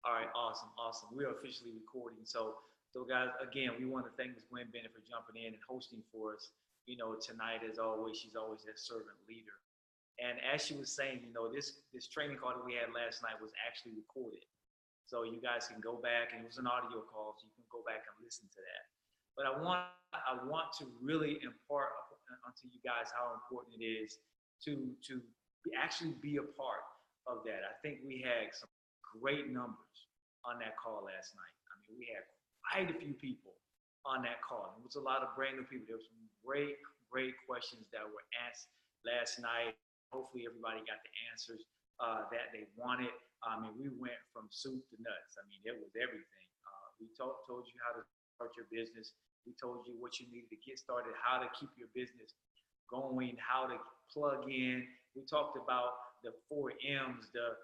All right, awesome, awesome. We are officially recording. So guys, again, we want to thank Ms. Gwen Bennett for jumping in and hosting for us. Tonight, as always, she's always that servant leader. And as she was saying, this training call that we had last night was actually recorded. So you guys can go back, and it was an audio call, so you can go back and listen to that. But I want to really impart onto you guys how important it is to actually be a part of that. I think we had some great numbers on that call last night. I mean, we had quite a few people on that call. It was a lot of brand new people. There were some great questions that were asked last night. Hopefully everybody got the answers that they wanted. I mean, we went from soup to nuts. I mean, it was everything. We told you how to start your business. We told you what you needed to get started, how to keep your business going, how to plug in. We talked about the 4 M's, the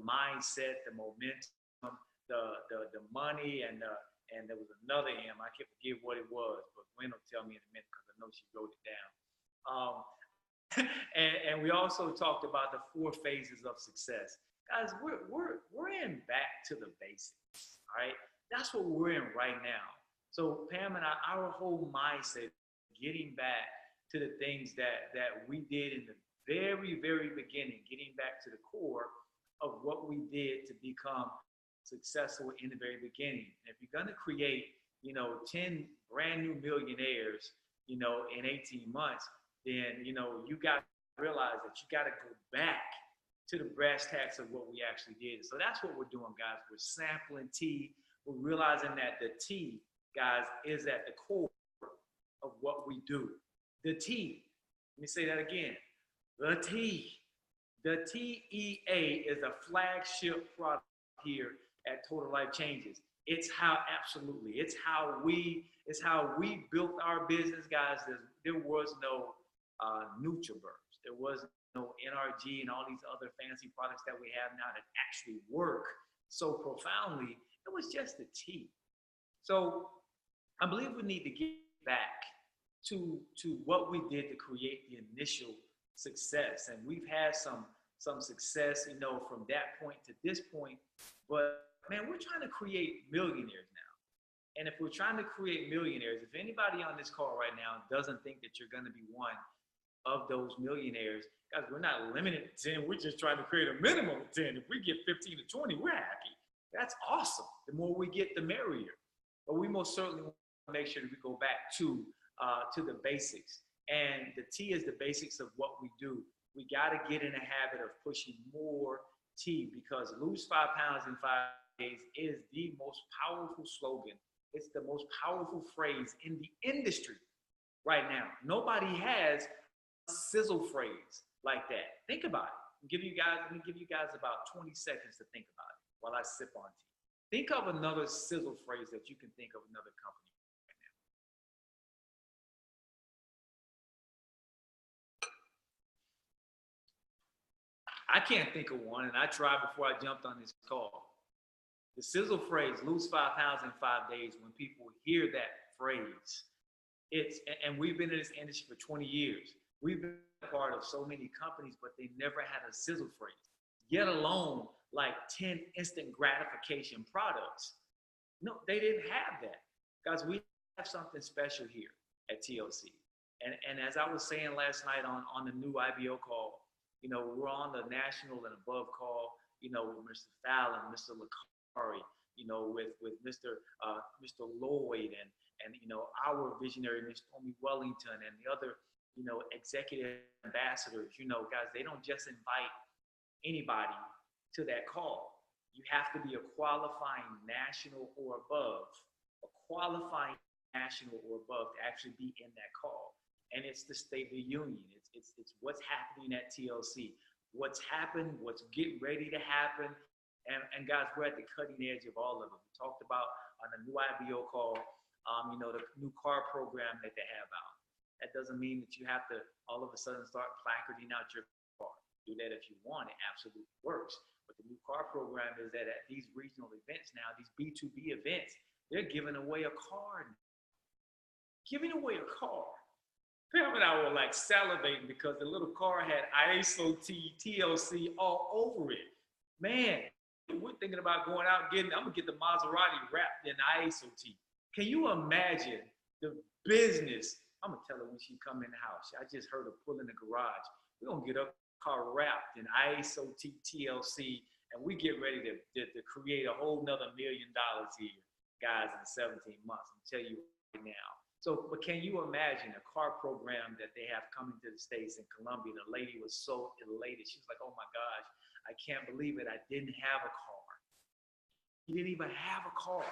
mindset, the momentum, the money, and there was another M. I can't forget what it was, but Gwen will tell me in a minute because I know she wrote it down. And we also talked about the 4 phases of success. Guys, we're in back to the basics, all right? That's what we're in right now. So Pam and I, our whole mindset, getting back to the things that we did in the very beginning, getting back to the core of what we did to become successful in the very beginning. And if you're going to create, 10 brand new millionaires, in 18 months, then, you got to realize that you got to go back to the brass tacks of what we actually did. So that's what we're doing, guys. We're sampling T. We're realizing that the T, guys, is at the core of what we do. The T, let me say that again. The T. The TEA is a flagship product here at Total Life Changes. It's how we built our business, guys. There was no NutriBurst. There was no NRG and all these other fancy products that we have now that actually work so profoundly. It was just the T. So I believe we need to get back to what we did to create the initial success. And we've had some success, from that point to this point. But man, we're trying to create millionaires now. And if we're trying to create millionaires, if anybody on this call right now doesn't think that you're going to be one of those millionaires, guys, we're not limited to 10. We're just trying to create a minimum of 10. If we get 15 to 20, we're happy. That's awesome. The more we get, the merrier. But we most certainly want to make sure that we go back to the basics. And the T is the basics of what we do. We got to get in a habit of pushing more T, because lose 5 pounds in 5 days is the most powerful slogan. It's the most powerful phrase in the industry right now. Nobody has a sizzle phrase like that. Think about it. Let me give you guys about 20 seconds to think about it while I sip on tea. Think of another sizzle phrase that you can think of another company right now. I can't think of one, and I tried before I jumped on this call. The sizzle phrase, lose 5 pounds in 5 days, when people hear that phrase, and we've been in this industry for 20 years. We've been a part of so many companies, but they never had a sizzle phrase, yet alone like 10 instant gratification products. No, they didn't have that. Guys, we have something special here at TLC. And as I was saying last night on the new IBO call, we're on the national and above call, with Mr. Fallon, Mr. Lakari, with Mr. Lloyd and our visionary, Ms. Tommy Wellington, and the other, executive ambassadors. Guys, they don't just invite anybody to that call. You have to be a qualifying national or above, to actually be in that call. And it's the State of the Union. It's what's happening at TLC, what's happened, what's getting ready to happen. And guys, we're at the cutting edge of all of it. We talked about on the new IBO call, the new car program that they have out. That doesn't mean that you have to all of a sudden start placarding out your car. Do that if you want. It absolutely works. But the new car program is that at these regional events now, these B2B events, they're giving away a car. Giving away a car. Pam and I were like salivating because the little car had ISO TLC all over it. Man, we're thinking about going out and I'm gonna get the Maserati wrapped in ISOT. Can you imagine the business? I'm gonna tell her when she come in the house. I just heard her pull in the garage. We're gonna get her car wrapped in ISOT TLC, and we get ready to create a whole nother $1 million here, guys, in 17 months. I'm tell you right now. So, but can you imagine a car program that they have coming to the States in Colombia? The lady was so elated. She was like, oh my gosh, I can't believe it. I didn't have a car. She didn't even have a car.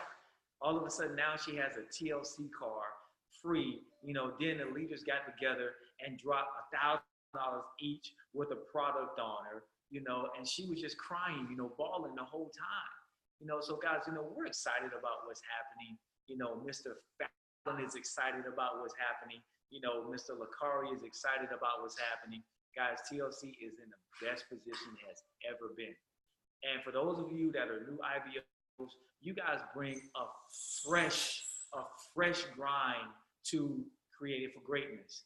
All of a sudden now she has a TLC car free. You know, then the leaders got together and dropped $1,000 each with a product on her, you know, and she was just crying, you know, bawling the whole time. You know, so guys, you know, we're excited about what's happening. You know, Mr. is excited about what's happening. You know, Mr. Lakari is excited about what's happening. Guys, TLC is in the best position it has ever been. And for those of you that are new IBOs, you guys bring a fresh grind to Created for Greatness.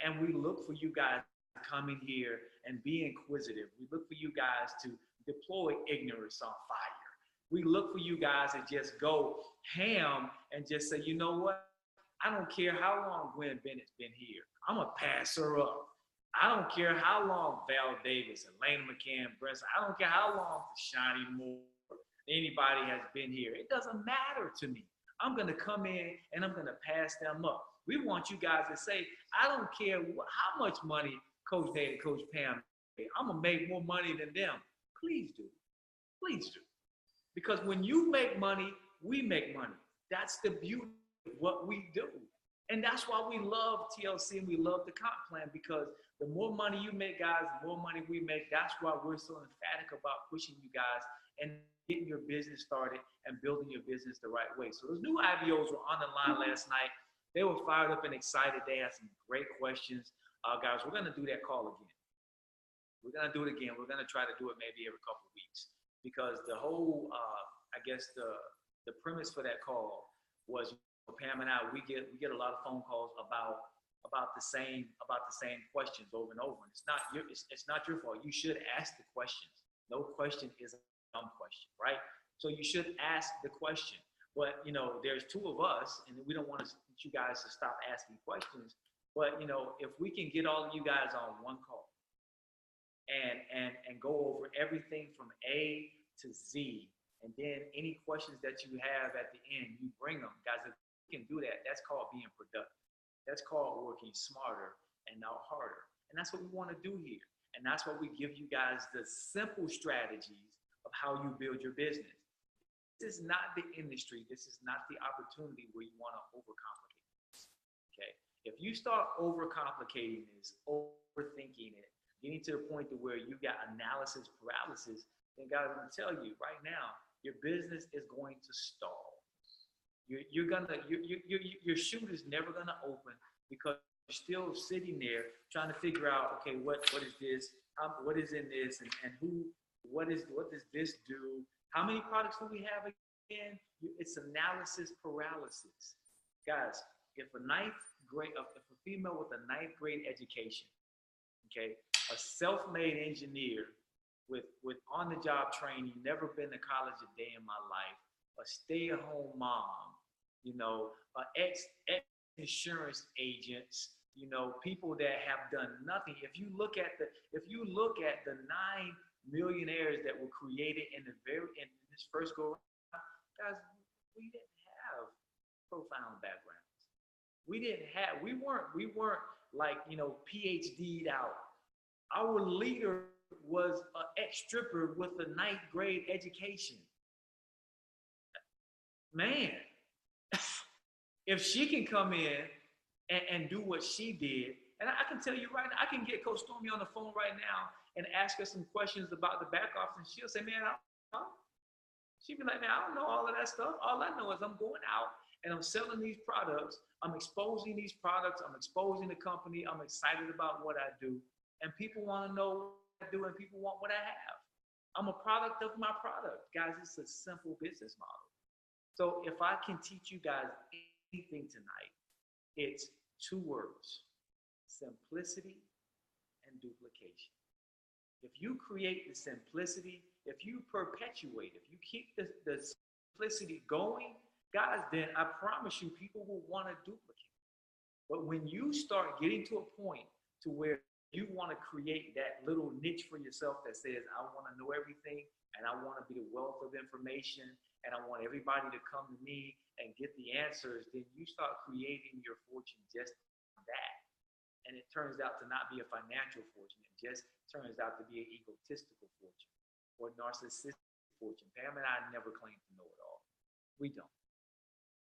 And we look for you guys to come in here and be inquisitive. We look for you guys to deploy ignorance on fire. We look for you guys to just go ham and just say, you know what? I don't care how long Gwen Bennett's been here. I'm going to pass her up. I don't care how long Val Davis, Elena McCann, Brent, I don't care how long Shani Moore, anybody has been here. It doesn't matter to me. I'm going to come in and I'm going to pass them up. We want you guys to say, I don't care how much money Coach Dave and Coach Pam made. I'm going to make more money than them. Please do. Please do. Because when you make money, we make money. That's the beauty of what we do. And that's why we love TLC and we love the comp plan, because the more money you make, guys, the more money we make. That's why we're so emphatic about pushing you guys and getting your business started and building your business the right way. So those new IBOs were on the line last night. They were fired up and excited. They had some great questions. Guys, we're going to do that call again. We're going to do it again. We're going to try to do it maybe every couple of weeks, because the whole, I guess the premise for that call was, Pam and I, we get a lot of phone calls about the same questions over and over. And it's not your fault. You should ask the questions. No question is a dumb question, right? So you should ask the question. But you know, there's two of us, and we don't want you guys to stop asking questions. But you know, if we can get all of you guys on one call and go over everything from A to Z, and then any questions that you have at the end, you bring them, guys. If you can do that, that's called being productive. That's called working smarter and not harder. And that's what we want to do here. And that's why we give you guys the simple strategies of how you build your business. This is not the industry. This is not the opportunity where you want to overcomplicate this. Okay? If you start overcomplicating this, overthinking it, getting to the point to where you got analysis paralysis, then guys, I'm going to tell you right now, your business is going to stall. Your chute is never gonna open, because you're still sitting there trying to figure out, okay, what is this? What is in this? And what does this do? How many products do we have again? It's analysis paralysis. Guys, if a female with a 9th grade education, okay, a self-made engineer with on-the-job training, never been to college a day in my life, a stay-at-home mom, you know, ex-insurance agents, you know, people that have done nothing. If you look at the 9 millionaires that were created in this first go round, guys, we didn't have profound backgrounds. We weren't like, you know, PhD'd out. Our leader was an ex-stripper with a 9th grade education. Man, if she can come in and do what she did, and I can tell you right now, I can get Coach Stormy on the phone right now and ask her some questions about the back office, and she'll say, man, she'd be like, man, I don't know all of that stuff. All I know is I'm going out and I'm selling these products. I'm exposing these products. I'm exposing the company. I'm excited about what I do. And people want to know what I do, and people want what I have. I'm a product of my product. Guys, it's a simple business model. So if I can teach you guys anything tonight, it's 2 words: simplicity and duplication. If you create the simplicity if you perpetuate, if you keep the simplicity going, guys, then I promise you, people will want to duplicate. But when you start getting to a point to where you want to create that little niche for yourself that says, I want to know everything and I want to be the wealth of information and I want everybody to come to me and get the answers, then you start creating your fortune just on that. And it turns out to not be a financial fortune. It just turns out to be an egotistical fortune or narcissistic fortune. Pam and I never claim to know it all. We don't.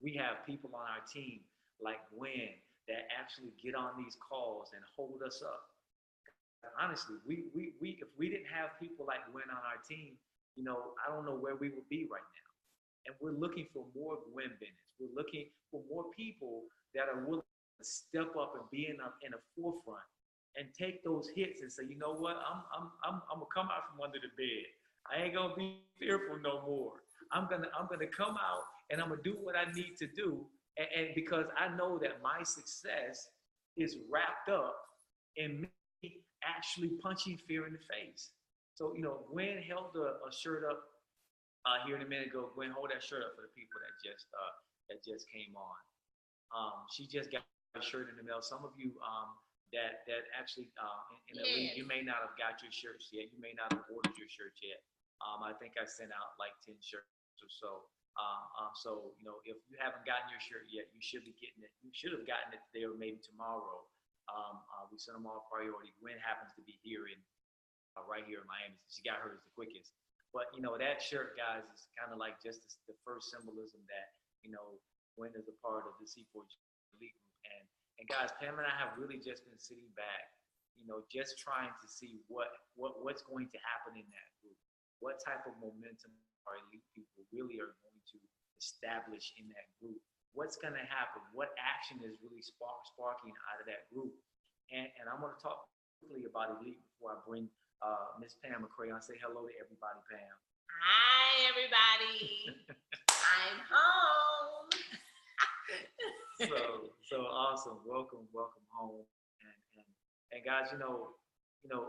We have people on our team like Gwen that actually get on these calls and hold us up. Honestly, we if we didn't have people like Gwen on our team, I don't know where we would be right now. And we're looking for more Gwen Bennett's. We're looking for more people that are willing to step up and be in a forefront and take those hits and say, you know what, I'm gonna come out from under the bed. I ain't gonna be fearful no more. I'm gonna come out and I'm gonna do what I need to do. And because I know that my success is wrapped up in me actually punching fear in the face. So, Gwen held a shirt up here in a minute ago. Gwen, hold that shirt up for the people that just came on. She just got a shirt in the mail. Some of you that actually in the league, you may not have got your shirts yet. You may not have ordered your shirts yet. I think I sent out like 10 shirts or so. So, if you haven't gotten your shirt yet, you should be getting it. You should have gotten it today or maybe tomorrow. We sent them all priority. Gwen happens to be here right here in Miami. She got hers the quickest. But, that shirt, guys, is kind of like just the first symbolism that, Gwen is a part of the C4 Elite Group. And guys, Pam and I have really just been sitting back, just trying to see what's going to happen in that group. What type of momentum our elite people really are going to establish in that group. What's going to happen? What action is really sparking out of that group? And I'm going to talk quickly about elite before I bring Miss Pam McCray on. Say hello to everybody, Pam. Hi, everybody. I'm home. So awesome. Welcome home. And guys,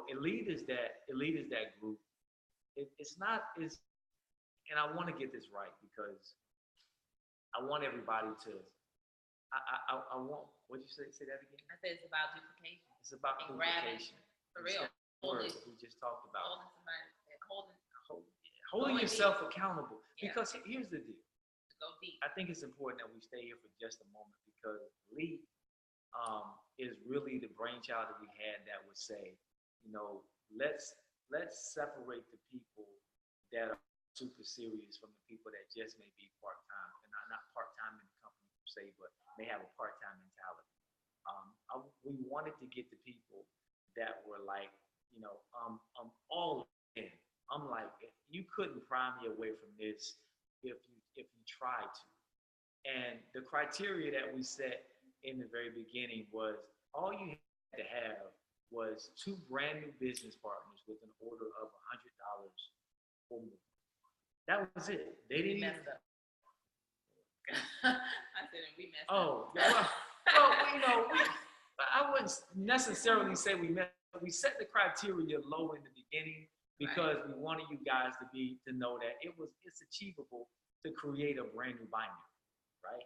elite is that group. It's not, and I want to get this right because I want everybody to, I want, what'd you say? Say that again? I said it's about duplication. It's about duplication. For real. Words we just talked about. Holding yourself accountable. Yeah. Because here's the deal. Go deep. I think it's important that we stay here for just a moment because Lee is really the brainchild that we had that would say, let's separate the people that are super serious from the people that just may be part-time, and not part-time in the company per se, but may have a part-time mentality. We wanted to get the people that were like, I'm all in. I'm like, you couldn't pry me away from this if you tried to. And the criteria that we set in the very beginning was all you had to have was 2 brand new business partners with an order of $100 or more. That was it. They didn't mess up. I said we messed up. Oh, I wouldn't necessarily say we messed up. We set the criteria low in the beginning because we wanted you guys to know that it's achievable to create a brand new binary, right?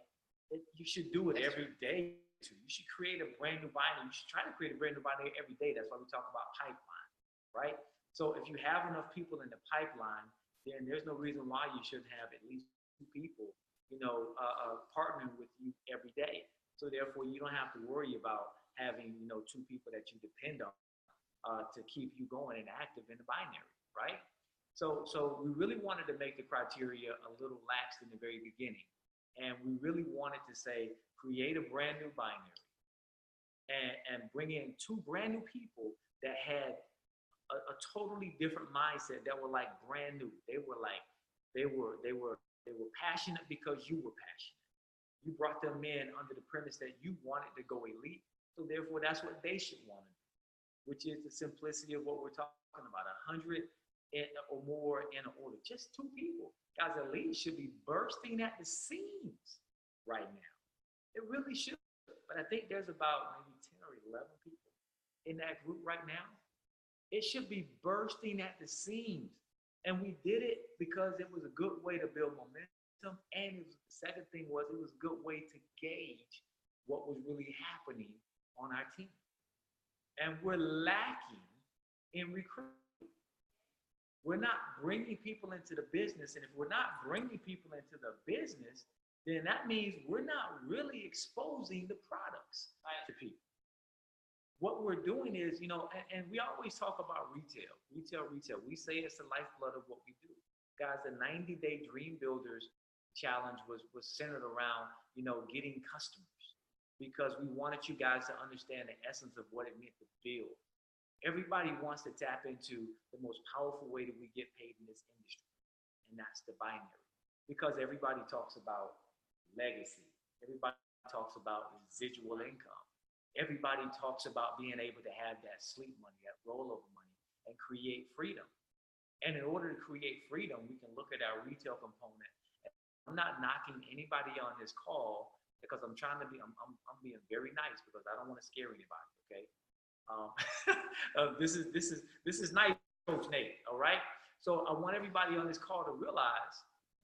You should do it every day. You should create a brand new binary. You should try to create a brand new binary every day. That's why we talk about pipeline, right? So if you have enough people in the pipeline, then there's no reason why you shouldn't have at least 2 people, partnering with you every day. So therefore, you don't have to worry about having, 2 people that you depend on to keep you going and active in the binary, right? So we really wanted to make the criteria a little lax in the very beginning. And we really wanted to say, create a brand new binary and bring in 2 brand new people that had a totally different mindset that were like brand new. They were passionate because you were passionate. You brought them in under the premise that you wanted to go elite. So therefore, that's what they should want to do, which is the simplicity of what we're talking about. 100 or more in an order. Just 2 people. Guys, elite should be bursting at the seams right now. It really should. But I think there's about maybe 10 or 11 people in that group right now. It should be bursting at the seams. And we did it because it was a good way to build momentum. And it was, the second thing was it was a good way to gauge what was really happening on our team. And we're lacking in recruiting. We're not bringing people into the business. And if we're not bringing people into the business, then that means we're not really exposing the products to people. What we're doing is, and we always talk about retail. We say it's the lifeblood of what we do. Guys, the 90-day Dream Builders Challenge was centered around, getting customers, because we wanted you guys to understand the essence of what it meant to build. Everybody wants to tap into the most powerful way that we get paid in this industry, and that's the binary. Because everybody talks about legacy. Everybody talks about residual income. Everybody talks about being able to have that sleep money, that rollover money, and create freedom. And in order to create freedom, we can look at our retail component. I'm not knocking anybody on this call because I'm being very nice because I don't want to scare anybody. Okay. This is nice, Coach Nate. All right. So I want everybody on this call to realize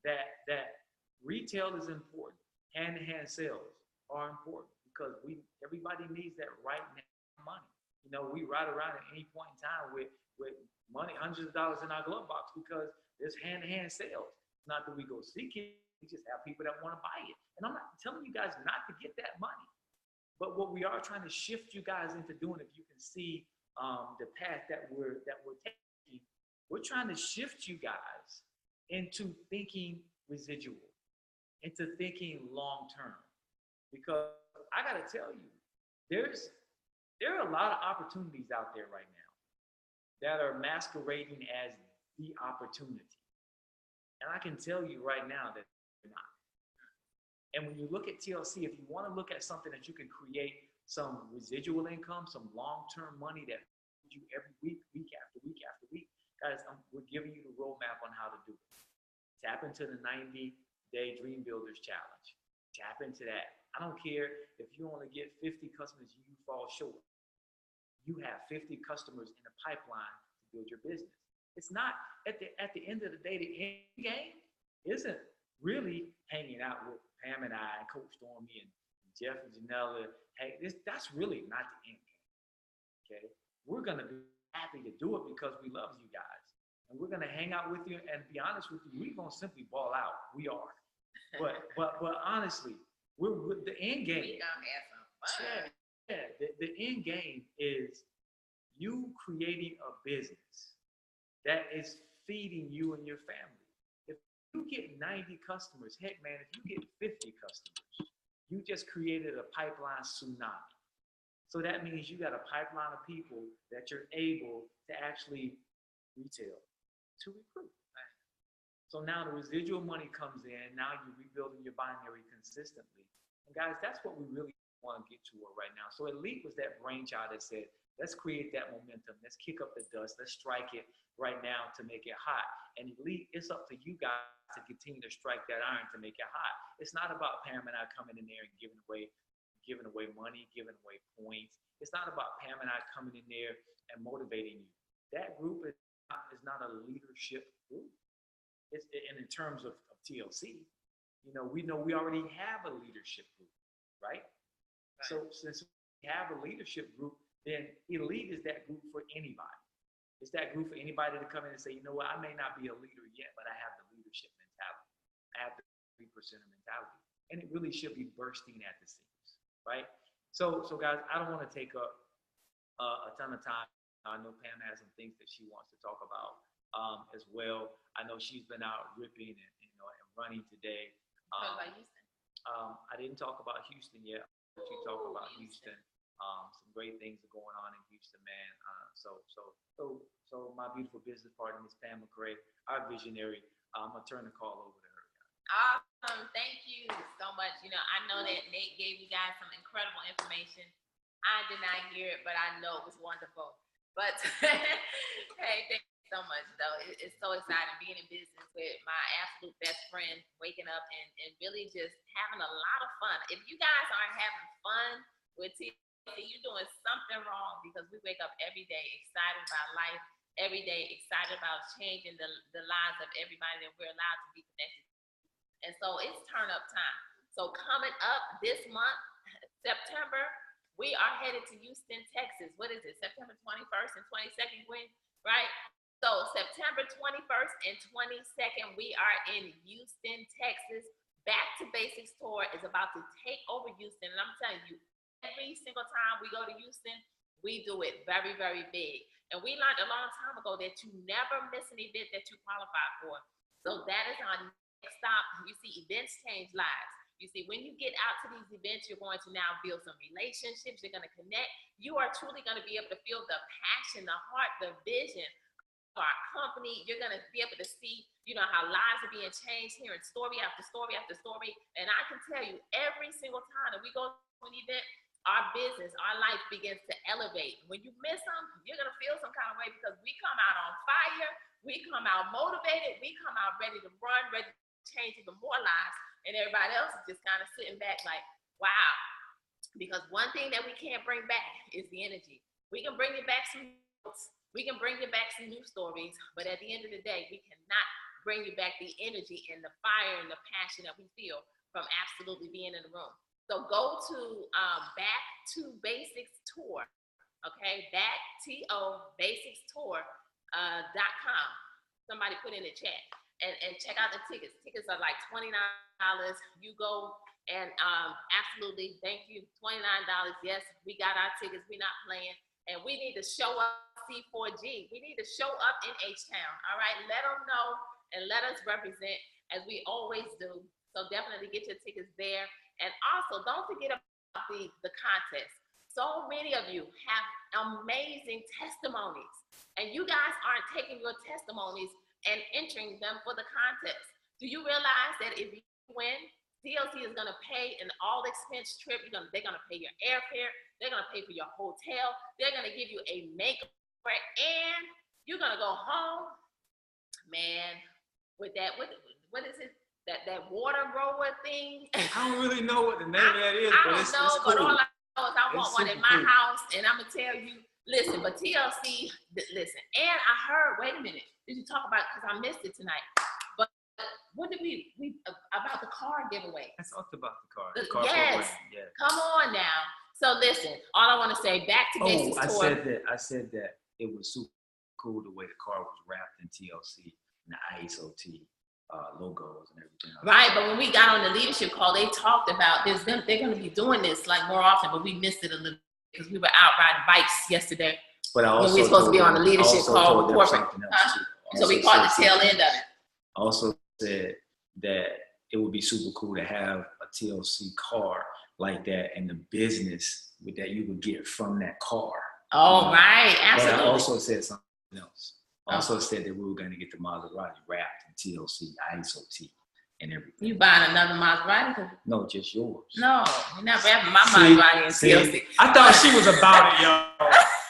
that retail is important. Hand-to-hand sales are important because everybody needs that right now money. We ride around at any point in time with money, hundreds of dollars in our glove box because there's hand-to-hand sales. Not that we go seek it, we just have people that want to buy it. And I'm not telling you guys not to get that money. But what we are trying to shift you guys into doing, if you can see the path that we're taking, we're trying to shift you guys into thinking residual, into thinking long-term. Because I got to tell you, there are a lot of opportunities out there right now that are masquerading as the opportunity. And I can tell you right now that they're not. And when you look at TLC, if you want to look at something that you can create some residual income, some long-term money that you every week, week after week after week, guys, we're giving you the roadmap on how to do it. Tap into the 90-day Dream Builders Challenge. Tap into that. I don't care if you only get 50 customers, you fall short. You have 50 customers in the pipeline to build your business. It's not, at the end of the day, the end game isn't really hanging out with Pam and I, and Coach Stormy and Jeff and Janella. Hey, that's really not the end game. Okay? We're gonna be happy to do it because we love you guys. And we're gonna hang out with you, and to be honest with you, we're gonna simply ball out. We are. But honestly, we're with the end game. We gonna have some fun. The end game is you creating a business that is feeding you and your family. If you get 90 customers, heck man, if you get 50 customers, you just created a pipeline tsunami. So that means you got a pipeline of people that you're able to actually retail, to recruit. So now the residual money comes in, now you're rebuilding your binary consistently. And guys, that's what we really want to get to right now. So Elite was that brainchild that said, let's create that momentum. Let's kick up the dust. Let's strike it right now to make it hot. And Elite, it's up to you guys to continue to strike that iron to make it hot. It's not about Pam and I coming in there and giving away money, giving away points. It's not about Pam and I coming in there and motivating you. That group is not a leadership group. And in terms of TLC, we know we already have a leadership group, right? So since we have a leadership group, then Elite is that group for anybody. It's that group for anybody to come in and say, you know what, I may not be a leader yet, but I have the leadership mentality. I have the 3% mentality. And it really should be bursting at the seams, right? So guys, I don't want to take up a ton of time. I know Pam has some things that she wants to talk about as well. I know she's been out ripping and running today. Talk about Houston. I didn't talk about Houston yet. She talked about Houston. Some great things are going on in Houston, man. So my beautiful business partner, Ms. Pam McCray, our visionary, I'm gonna turn the call over to her. Awesome. Thank you so much. I know that Nate gave you guys some incredible information. I did not hear it, but I know it was wonderful. But hey, thank you so much, though. It's so exciting being in business with my absolute best friend, waking up and really just having a lot of fun. If you guys aren't having fun with TLC, you're doing something wrong, because we wake up every day excited about life every day, excited about changing the lives of everybody that we're allowed to be connected. And so it's turn up time. So coming up this month, September, we are headed to Houston, Texas. What is it? September 21st and 22nd, Gwen, right? So September 21st and 22nd, we are in Houston, Texas. Back to Basics Tour is about to take over Houston. And I'm telling you, every single time we go to Houston, we do it very, very big. And we learned a long time ago that you never miss an event that you qualify for. So that is our next stop. You see, events change lives. You see, when you get out to these events, you're going to now build some relationships. You're going to connect. You are truly going to be able to feel the passion, the heart, the vision of our company. You're going to be able to see, how lives are being changed here in story after story after story. And I can tell you, every single time that we go to an event, our business, our life begins to elevate. When you miss them, you're going to feel some kind of way because we come out on fire. We come out motivated. We come out ready to run, ready to change even more lives. And everybody else is just kind of sitting back like, wow. Because one thing that we can't bring back is the energy. We can bring you back some notes. We can bring you back some new stories. But at the end of the day, we cannot bring you back the energy and the fire and the passion that we feel from absolutely being in the room. So go to Back to Basics Tour, okay? Back to Basics Tour.com. Somebody put in the chat and check out the tickets. Tickets are like $29. You go and absolutely, thank you, $29. Yes, we got our tickets. We're not playing, and we need to show up C4G. We need to show up in H-Town. All right, let them know and let us represent as we always do. So definitely get your tickets there. And also, don't forget about the contest. So many of you have amazing testimonies, and you guys aren't taking your testimonies and entering them for the contest. Do you realize that if you win, TLC is going to pay an all-expense trip? They're going to pay your airfare. They're going to pay for your hotel. They're going to give you a makeover, and you're going to go home, man, with that, what is it? That water rower thing. I don't really know what the name of that is, but it's cool. But all I know is I want one in my house, and I'm going to tell you, listen, but TLC, listen. And I heard, wait a minute, did you talk about, because I missed it tonight, but what did we about the car giveaway? I talked about the car. The car yes. program, yeah. Come on now. So listen, all I want to say, Back to Basics Tour. I said that it was super cool the way the car was wrapped in TLC and the ISOT logos and everything. Right, but when we got on the leadership call, they talked about this. They're going to be doing this like more often, but we missed it a little because we were out riding bikes yesterday. But I also when we were supposed to be on the leadership call with corporate. So we caught the tail end of it. Also said that it would be super cool to have a TLC car like that and the business that you would get from that car. Oh, right, absolutely. But I also said something else. Also said that we were going to get the Maserati wrapped in TLC, ISOT, and everything. You buying another Maserati? No, just yours. No, you're not wrapping my Maserati in TLC. I thought she was about it, y'all.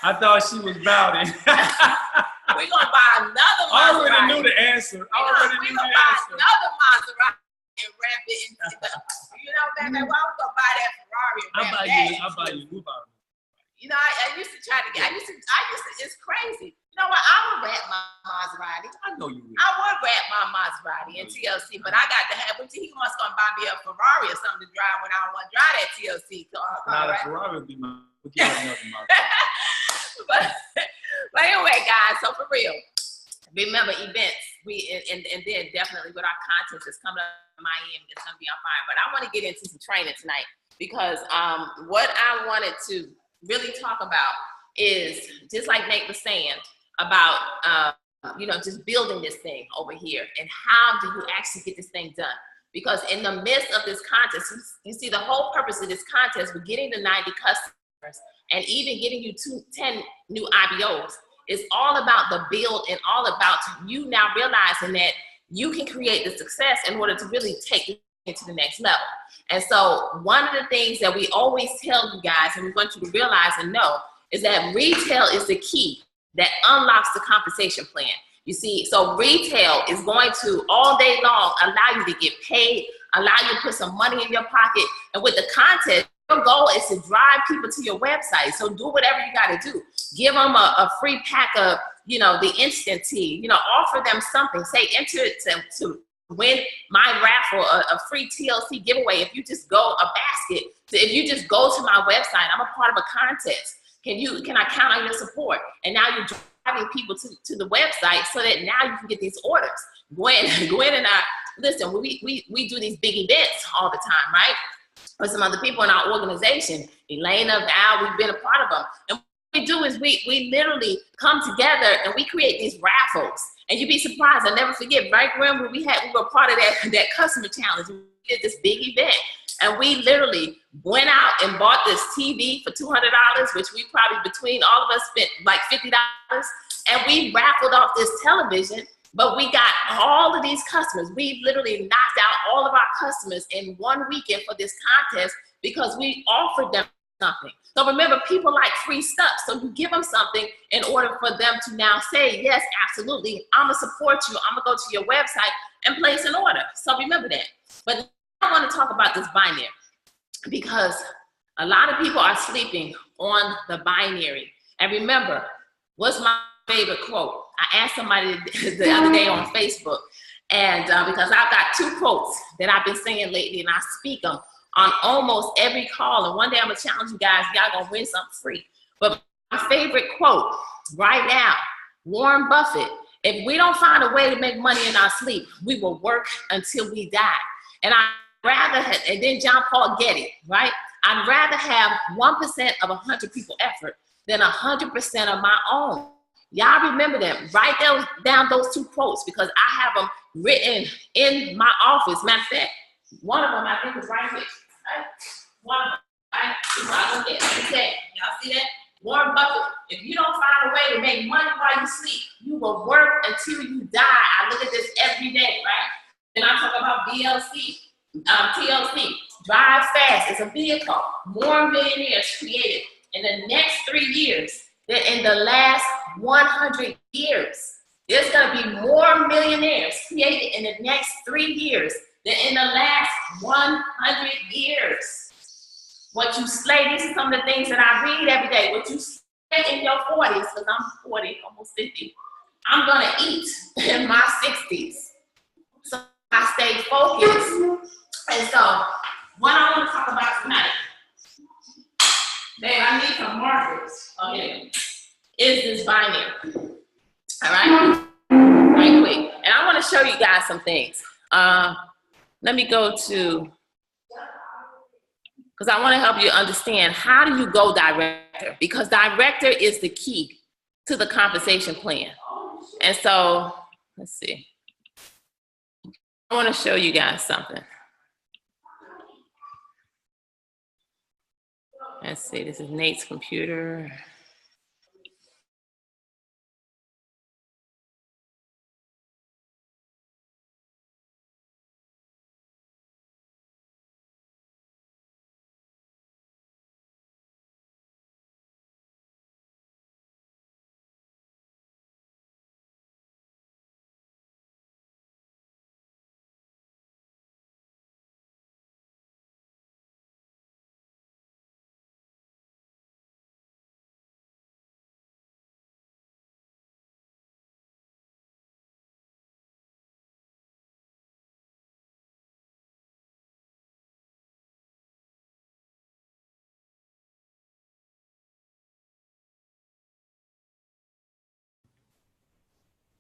I thought she was about it. We're going to buy another Maserati. I already knew the answer. We're going to buy another Maserati and wrap it in. Baby, why we going to buy that Ferrari and wrap that? I'll buy you. We'll buy you. I used to try to get, it's crazy. You know what? I would wrap my Maserati. I know you would. I would wrap my Maserati in TLC, but I got to have it. He must gonna buy me a Ferrari or something to drive when I don't want to drive that TLC car. Nah, the Ferrari would be mine. We'll get another Maserati. but anyway, guys, so for real, remember events. And then definitely with our content that's coming up in Miami, it's gonna be on fire. But I want to get into some training tonight because what I wanted to really talk about is just like Nate was saying about just building this thing over here and how do you actually get this thing done, because in the midst of this contest, you see the whole purpose of this contest with getting the 90 customers and even getting you 10 new IBOs is all about the build and all about you now realizing that you can create the success in order to really take it to the next level. And so one of the things that we always tell you guys, and we want you to realize and know, is that retail is the key that unlocks the compensation plan. You see, so retail is going to all day long allow you to get paid, allow you to put some money in your pocket. And with the contest, your goal is to drive people to your website. So do whatever you got to do. Give them a free pack of, you know, the instant tea, you know, offer them something. Say, enter it to win my raffle, a free TLC giveaway. If you just go a basket, if you just go to my website, I'm a part of a contest. Can I count on your support? And now you're driving people to the website so that now you can get these orders. Gwen and I, listen, we do these big events all the time, right? With some other people in our organization, Elena, Val, we've been a part of them. And what we do is we literally come together and we create these raffles. And you'd be surprised, I'll never forget, right, Gwen, when we were part of that customer challenge. We did this big event. And we literally went out and bought this TV for $200, which we probably, between all of us, spent like $50. And we raffled off this television, but we got all of these customers. We literally knocked out all of our customers in one weekend for this contest because we offered them something. So remember, people like free stuff. So you give them something in order for them to now say, yes, absolutely, I'm gonna support you. I'm gonna go to your website and place an order. So remember that. But I want to talk about this binary because a lot of people are sleeping on the binary. And remember, what's my favorite quote? I asked somebody the other day on Facebook, and because I've got 2 quotes that I've been saying lately, and I speak them on almost every call. And one day I'm gonna challenge you guys. Y'all gonna win something free. But my favorite quote right now, Warren Buffett: if we don't find a way to make money in our sleep, we will work until we die. And and then John Paul Getty, right? I'd rather have 1% of 100 people effort than 100% of my own. Y'all remember them. Write down those 2 quotes because I have them written in my office. Matter of fact, one of them I think is right here. Right? One of them, right? So I look at it. Okay, y'all see that? Warren Buffett: if you don't find a way to make money while you sleep, you will work until you die. I look at this every day, right? Then I talk about TLC, Drive Fast. It's a vehicle. More millionaires created in the next 3 years than in the last 100 years. There's gonna be more millionaires created in the next 3 years than in the last 100 years. What you slay, these are some of the things that I read every day. What you slay in your 40s, because I'm 40, almost 50, I'm gonna eat in my 60s. So I stay focused. And so, what I want to talk about tonight, babe, I need some markers, okay, is this binary. All right? Right quick. And I want to show you guys some things. Let me go to, because I want to help you understand, how do you go director? Because director is the key to the compensation plan. And so, let's see. I want to show you guys something. Let's see, this is Nate's computer.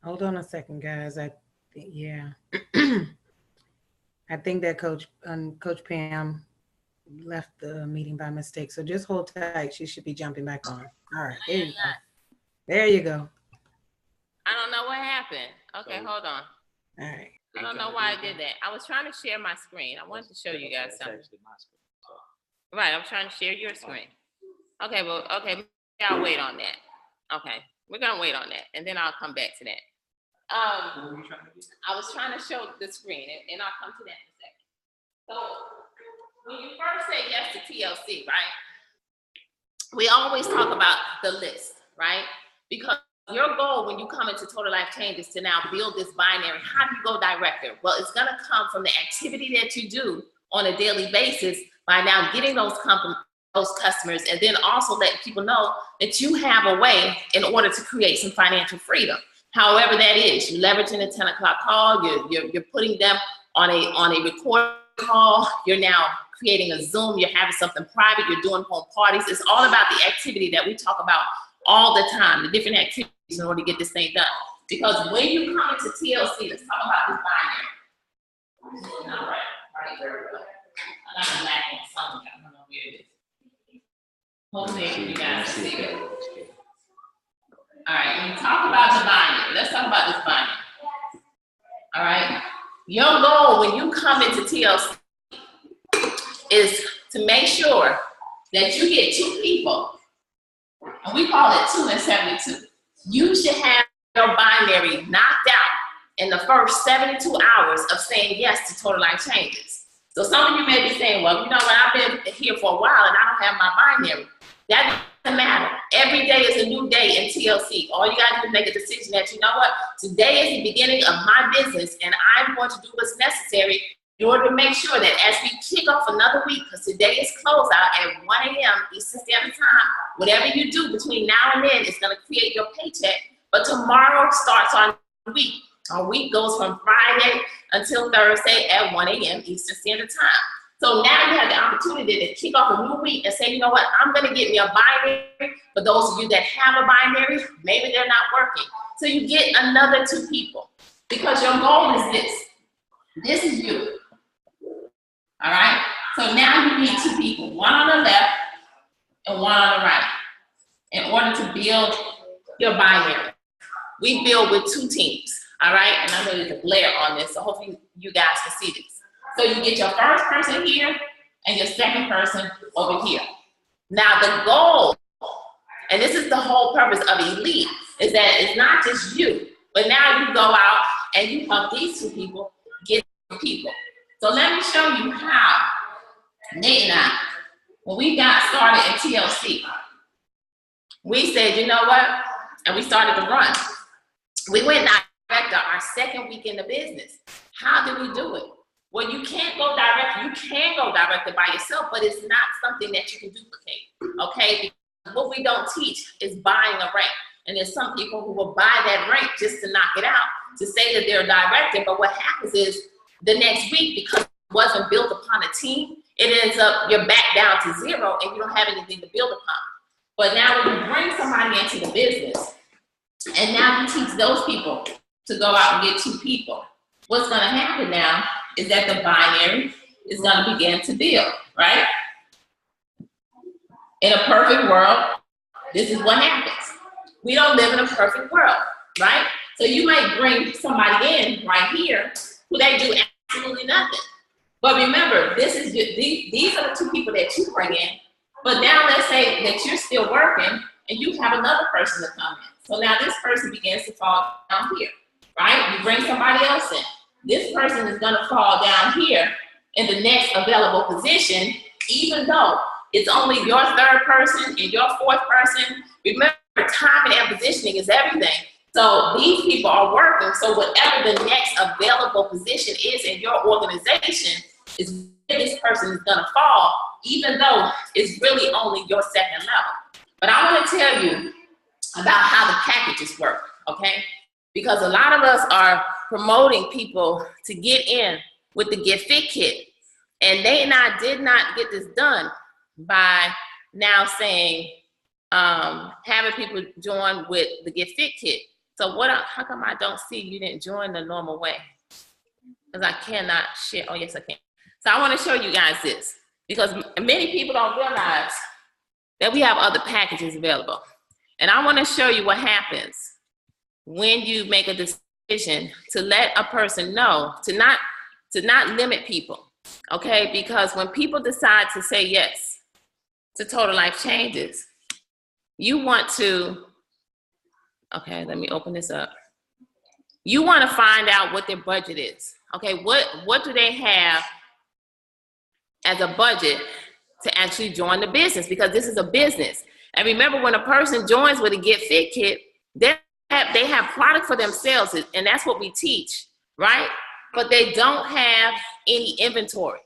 Hold on a second, guys. Yeah. I think that Coach Pam left the meeting by mistake. So just hold tight. She should be jumping back on. All right, there you go. There you go. I don't know what happened. Okay, hold on. All right. I don't know why I did that. I was trying to share my screen. I wanted to show you guys something. Right, I'm trying to share your screen. Okay, well, okay, I'll wait on that. Okay, we're gonna wait on that, and then I'll come back to that. I was trying to show the screen, and I'll come to that in a second. So when you first say yes to TLC, right? We always talk about the list, right? Because your goal when you come into Total Life Change is to now build this binary. How do you go director? Well, it's gonna come from the activity that you do on a daily basis by now getting those those customers, and then also let people know that you have a way in order to create some financial freedom. However that is, you're leveraging a 10 o'clock call, you're putting them on a recorded call, you're now creating a Zoom, you're having something private, you're doing home parties. It's all about the activity that we talk about all the time, the different activities in order to get this thing done. Because when you come into TLC, let's talk about this binary. All right, very well. I'm not lacking something, I don't know where it is. Hopefully you guys can see it. All right, when we talk about the binary, let's talk about this binary. All right, your goal when you come into TLC is to make sure that you get 2 people, and we call it 2 and 72. You should have your binary knocked out in the first 72 hours of saying yes to Total Life Changes. So some of you may be saying, well, you know what, I've been here for a while and I don't have my binary. That doesn't matter. Every day is a new day in TLC. All you got to do is make a decision that, you know what, today is the beginning of my business and I'm going to do what's necessary in order to make sure that as we kick off another week, because today is closeout at 1 a.m. Eastern Standard Time, whatever you do between now and then is going to create your paycheck. But tomorrow starts our week. Our week goes from Friday until Thursday at 1 a.m. Eastern Standard Time. So now you have the opportunity to kick off a new week and say, you know what, I'm going to get me a binary. For those of you that have a binary, maybe they're not working. So you get another 2 people because your goal is this. This is you. All right? So now you need 2 people, one on the left and one on the right, in order to build your binary. We build with 2 teams. All right? And I know there's a glare on this, so hopefully you guys can see this. So you get your first person here and your second person over here. Now the goal, and this is the whole purpose of Elite, is that it's not just you, but now you go out and you help these 2 people get people. So let me show you how Nate and I, when we got started in TLC, we said, you know what? And we started to run. We went direct our second week in the business. How did we do it? Well, you can't go direct. You can go directly by yourself, but it's not something that you can duplicate, okay? Because what we don't teach is buying a rank. And there's some people who will buy that rank just to knock it out, to say that they're a director. But what happens is the next week, because it wasn't built upon a team, it ends up you're back down to 0 and you don't have anything to build upon. But now when you bring somebody into the business, and now you teach those people to go out and get 2 people, what's going to happen now is that the binary is going to begin to build, right? In a perfect world, this is what happens. We don't live in a perfect world, right? So you might bring somebody in right here who they do absolutely nothing. But remember, this is these are the 2 people that you bring in. But now let's say that you're still working and you have another person to come in. So now this person begins to fall down here, right? You bring somebody else in. This person is going to fall down here in the next available position, even though it's only your 3rd person and your 4th person. Remember, timing and positioning is everything. So these people are working. So whatever the next available position is in your organization is where this person is going to fall, even though it's really only your 2nd level. But I want to tell you about how the packages work, okay? Because a lot of us are promoting people to get in with the Get Fit Kit. And they and I did not get this done by now saying, having people join with the Get Fit Kit. So how come I don't see you didn't join the normal way? Because I cannot share. Oh, yes, I can. So I want to show you guys this, because many people don't realize that we have other packages available. And I want to show you what happens when you make a decision to let a person know, to not limit people, okay? Because when people decide to say yes to Total Life Changes, you want to, okay, let me open this up. You want to find out what their budget is, okay? What do they have as a budget to actually join the business? Because this is a business. And remember, when a person joins with a Get Fit Kit, they have product for themselves, and that's what we teach, right? But they don't have any inventory.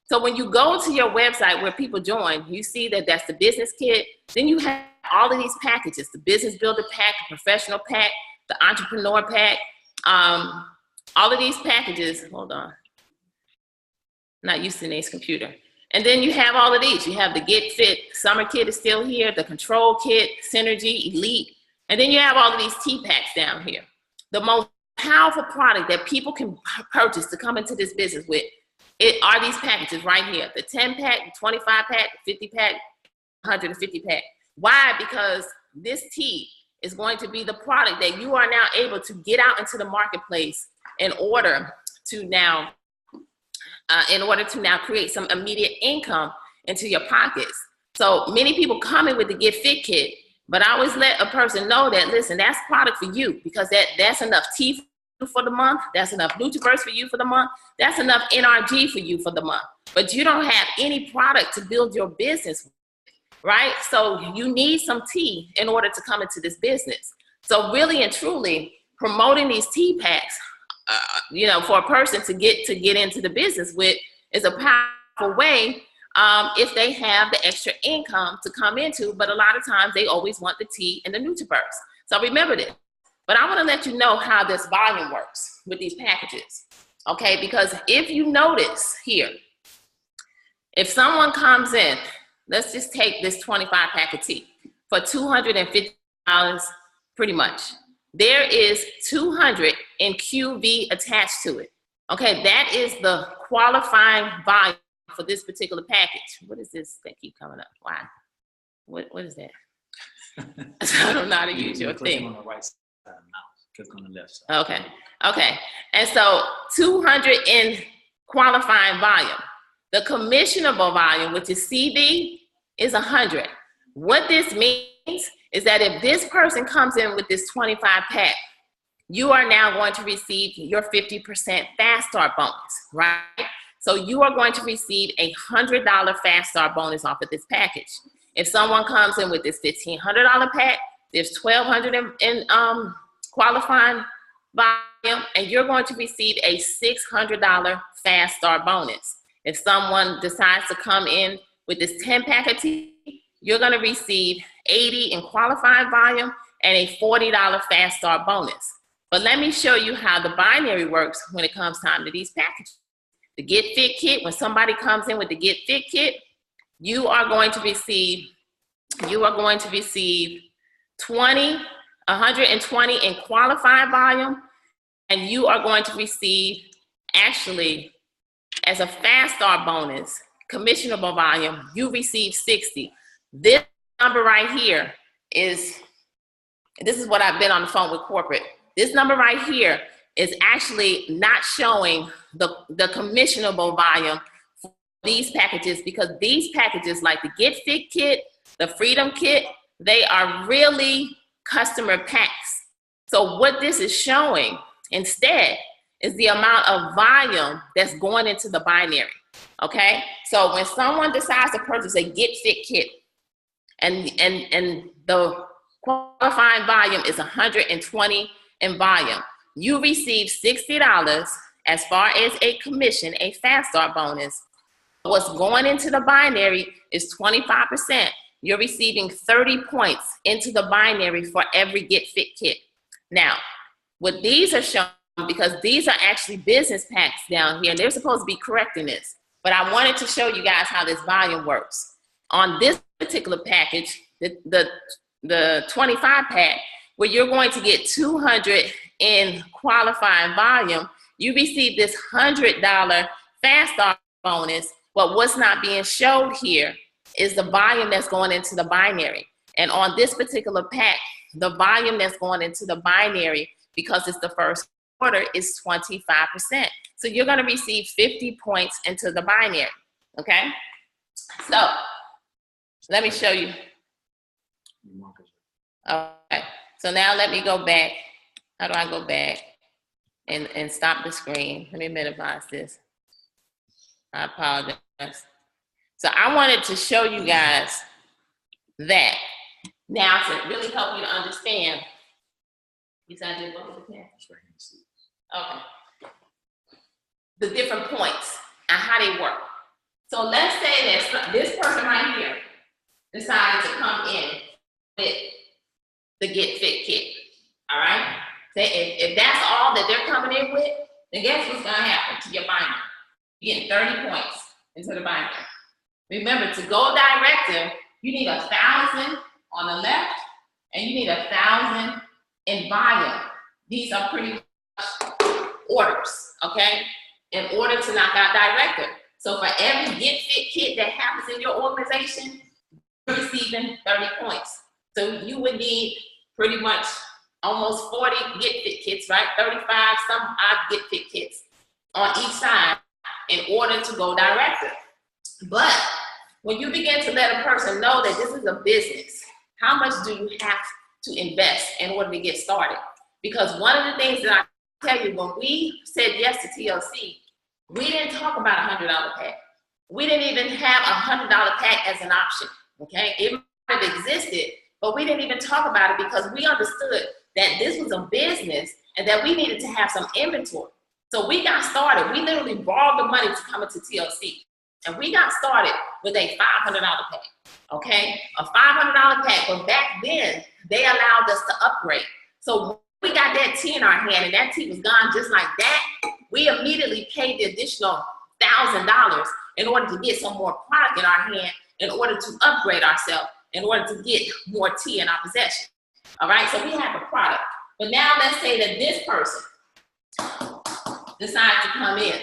So when you go to your website where people join, you see that that's the business kit. Then you have all of these packages, the business builder pack, the professional pack, the entrepreneur pack, all of these packages. Hold on. Not used to Nate's computer. And then you have all of these. You have the Get Fit Summer Kit is still here, the Control Kit, Synergy, Elite. And then you have all of these T-packs down here. The most powerful product that people can purchase to come into this business with are these packages right here. The 10-pack, the 25-pack, the 50-pack, 150-pack. Why? Because this tea is going to be the product that you are now able to get out into the marketplace in order to now create some immediate income into your pockets. So many people come in with the Get Fit kit, but I always let a person know that, listen, that's product for you, because that's enough tea for the month, that's enough NutriBurst for you for the month, that's enough NRG for you for the month. But you don't have any product to build your business with, right? So you need some tea in order to come into this business. So really and truly, promoting these tea packs, for a person to get into the business with is a powerful way if they have the extra income to come into, but a lot of times they always want the tea and the NutriBurst. So remember this. But I want to let you know how this volume works with these packages, okay? Because if you notice here, if someone comes in, let's just take this 25-pack of tea for $250 pretty much. There is 200 in QV attached to it. Okay, that is the qualifying volume for this particular package. What is this that keep coming up? Why? What is that? I don't know how to use your thing. On the right side of the mouse, click on the left side. Okay. And so 200 in qualifying volume. The commissionable volume, which is CV, is 100. What this means is that if this person comes in with this 25-pack, you are now going to receive your 50% Fast Start bonus, right? So you are going to receive a $100 Fast Start bonus off of this package. If someone comes in with this $1,500 pack, there's $1,200 in qualifying volume, and you're going to receive a $600 Fast Start bonus. If someone decides to come in with this 10-pack of tea, you're going to receive 80 in qualifying volume and a $40 Fast Start bonus. But let me show you how the binary works when it comes time to these packages. The Get Fit kit, when somebody comes in with the Get Fit kit, you are going to receive 120 in qualifying volume, and you are going to receive, actually, as a Fast Start bonus, commissionable volume, you receive 60. This number right here this is what I've been on the phone with corporate. This number right here is actually not showing the commissionable volume for these packages, because these packages, like the Get Fit kit, the Freedom kit, they are really customer packs. So what this is showing instead is the amount of volume that's going into the binary, okay? So when someone decides to purchase a Get Fit kit and the qualifying volume is 120 in volume, you receive $60 as far as a commission, a Fast Start bonus. What's going into the binary is 25%. You're receiving 30 points into the binary for every Get Fit kit. Now, what these are showing, because these are actually business packs down here, and they're supposed to be correcting this, but I wanted to show you guys how this volume works. On this particular package, the 25-pack, where you're going to get 200 in qualifying volume, you receive this $100 Fast Start bonus, but what's not being showed here is the volume that's going into the binary. And on this particular pack, the volume that's going into the binary, because it's the first quarter, is 25%. So you're going to receive 50 points into the binary, okay? So let me show you. Okay, so now let me go back. How do I go back and stop the screen? Let me minimize this. I apologize. So I wanted to show you guys that. Now, to really help you to understand, you said I did what with the pen? Okay. The different points and how they work. So let's say that this person right here decided to come in with the Get Fit kit. All right? Say if that's all that they're coming in with, then guess what's gonna happen to your binder? You're getting 30 points into the binder. Remember, to go directive, you need 1,000 on the left, and you need 1,000 in volume. These are pretty much orders, okay? In order to knock out directive. So for every Get Fit kit that happens in your organization, you're receiving 30 points. So you would need pretty much almost 40 Get Fit kits, right? 35 some odd Get Fit kits on each side in order to go directive. But when you begin to let a person know that this is a business, how much do you have to invest in order to get started? Because one of the things that I tell you, when we said yes to TLC, we didn't talk about $100 pack. We didn't even have $100 pack as an option, okay? It might have existed, but we didn't even talk about it because we understood that this was a business and that we needed to have some inventory. So we got started. We literally borrowed the money to come into TLC. And we got started with a $500 pack, okay? A $500 pack, but back then, they allowed us to upgrade. So we got that tea in our hand and that tea was gone just like that. We immediately paid the additional $1,000 in order to get some more product in our hand, in order to upgrade ourselves, in order to get more tea in our possession. All right, so we have a product. But now let's say that this person decides to come in.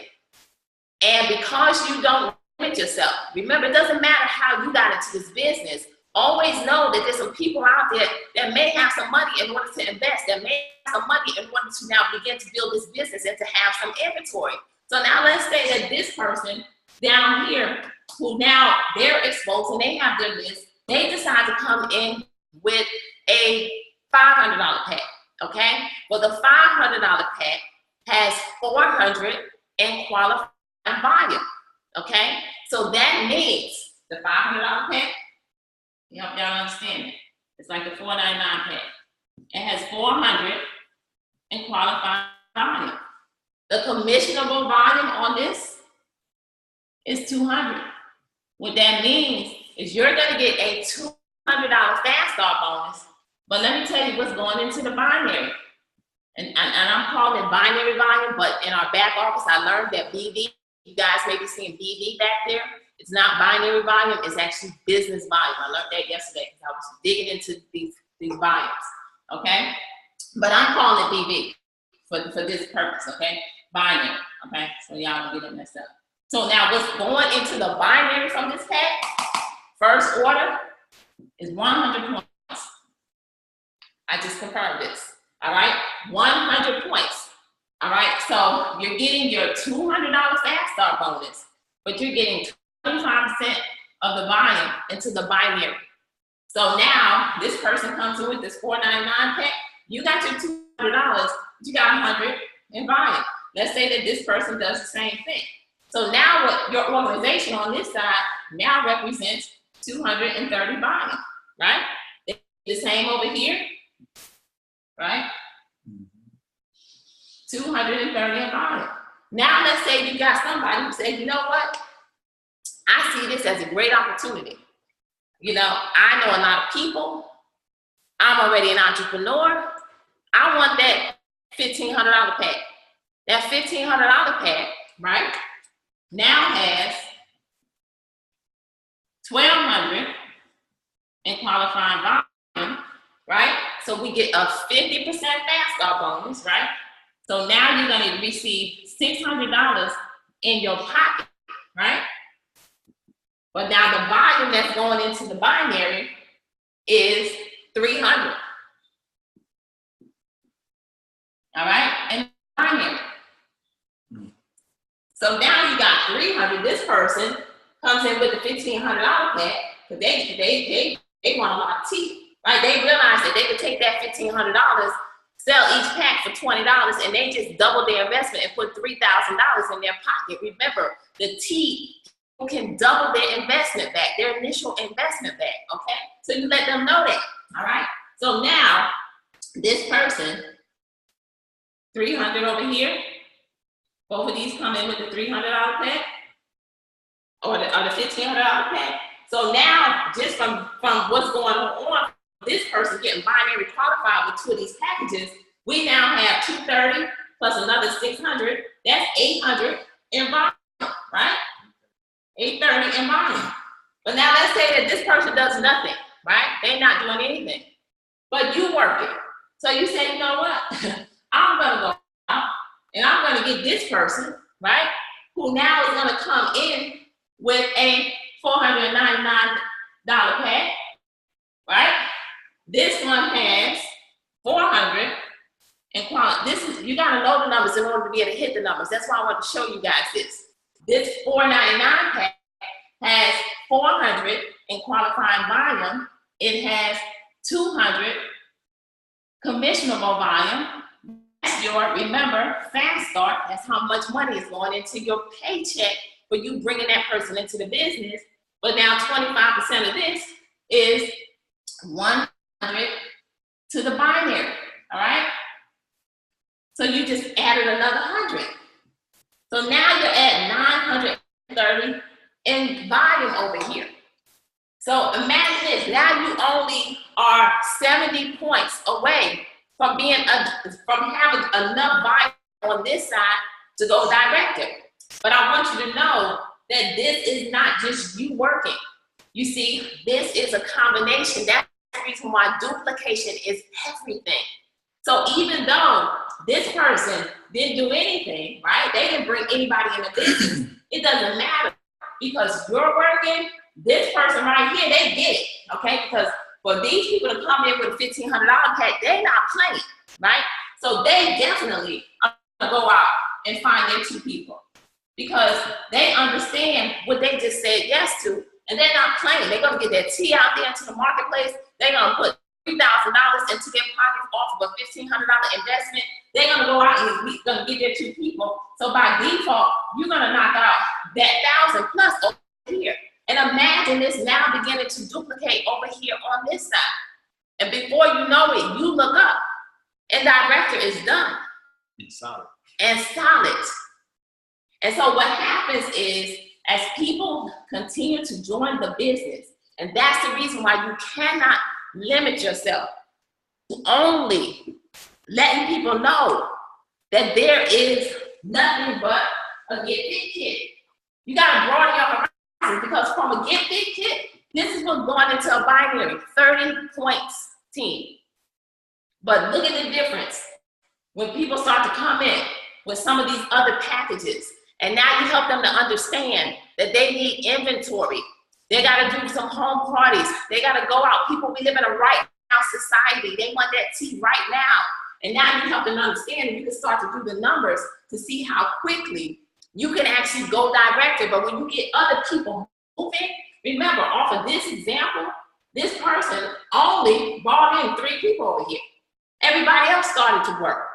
And because you don't limit yourself, remember, it doesn't matter how you got into this business. Always know that there's some people out there that may have some money in order to invest, that may have some money in order to now begin to build this business and to have some inventory. So now let's say that this person down here, who now they're exposed and they have their list, they decide to come in with a $500 pack, okay? Well, the $500 pack has 400 in qualifying volume, okay? So that means the $500 pack, y'all understand it. It's like the $4.99 pack. It has 400 in qualifying volume. The commissionable volume on this is 200. What that means is you're gonna get a $200 fast start bonus, but let me tell you what's going into the binary. And I'm calling it binary volume, but in our back office, I learned that BV, you guys may be seeing BV back there. It's not binary volume, it's actually business volume. I learned that yesterday because I was digging into these volumes, okay? But I'm calling it BV for this purpose, okay? Binary, okay? So y'all don't get it messed up. So now what's going into the binary from this pack, first order is 100 points. I just confirmed this, all right? 100 points, all right? So you're getting your $200 fast start bonus, but you're getting 25% of the volume into the binary. So now this person comes in with this $4.99 pack, you got your $200, but you got 100 in volume. Let's say that this person does the same thing. So now what your organization on this side now represents 230 volume, right? The same over here, right? 230 volume. Now let's say you got somebody who said, you know what? I see this as a great opportunity. You know, I know a lot of people. I'm already an entrepreneur. I want that $1,500 pack. That $1,500 pack, right, now has 1,200 in qualifying volume, right? So we get a 50% fast start bonus, right? So now you're going to receive $600 in your pocket, right? But now the volume that's going into the binary is 300. All right, and binary. So now you got 300. This person comes in with a $1,500 pack because they want a lot of tea, right? They realize that they could take that $1,500, sell each pack for $20, and they just double their investment and put $3,000 in their pocket. Remember, the tea can double their investment back, their initial investment back, okay? So you let them know that, all right? So now, this person, 300 over here, both of these come in with the $300 pack. or the $1,500 pack. So now, just from what's going on, this person getting binary qualified with 2 of these packages, we now have $230 plus another $600. That's $800 in volume, right? $830 in volume. But now let's say that this person does nothing, right? They're not doing anything, but you work it. So you say, you know what? I'm gonna go out and I'm gonna get this person, right? Who now is gonna come in with a $499 pack, right? This one has 400 in quality. You gotta know the numbers in order to be able to hit the numbers. That's why I want to show you guys this. This $499 pack has 400 in qualifying volume. It has 200 commissionable volume. That's your, remember, fast start. That's how much money is going into your paycheck for you bringing that person into the business. But now 25% of this is 100 to the binary, all right? So you just added another 100. So now you're at 930 in volume over here. So imagine this, now you only are 70 points away from from having enough volume on this side to go director. But I want you to know that this is not just you working. You see, this is a combination. That's the reason why duplication is everything. So even though this person didn't do anything, right? They didn't bring anybody in the business. It doesn't matter because you're working. This person right here, they get it, okay? Because for these people to come in with a $1,500 pack, they're not playing, right? So they definitely are gonna go out and find their 2 people because they understand what they just said yes to, and they're not playing. They're gonna get their tea out there into the marketplace. They're gonna put $3,000 into their pockets off of a $1,500 investment. They're gonna go out and we're gonna get their 2 people. So by default, you're gonna knock out that 1,000 plus over here. And imagine this now beginning to duplicate over here on this side. And before you know it, you look up and director is done. And solid. And solid. And so what happens is, as people continue to join the business, and that's the reason why you cannot limit yourself to only letting people know that there is nothing but a get fit kit. You gotta broaden your horizon because from a get fit kit, this is what's going into a binary, 30 points team. But look at the difference when people start to come in with some of these other packages, and now you help them to understand that they need inventory. They gotta do some home parties. They gotta go out. People, we live in a right now society. They want that tea right now. And now you help them understand, and you can start to do the numbers to see how quickly you can actually go director. But when you get other people moving, remember, off of this example, this person only brought in 3 people over here. Everybody else started to work.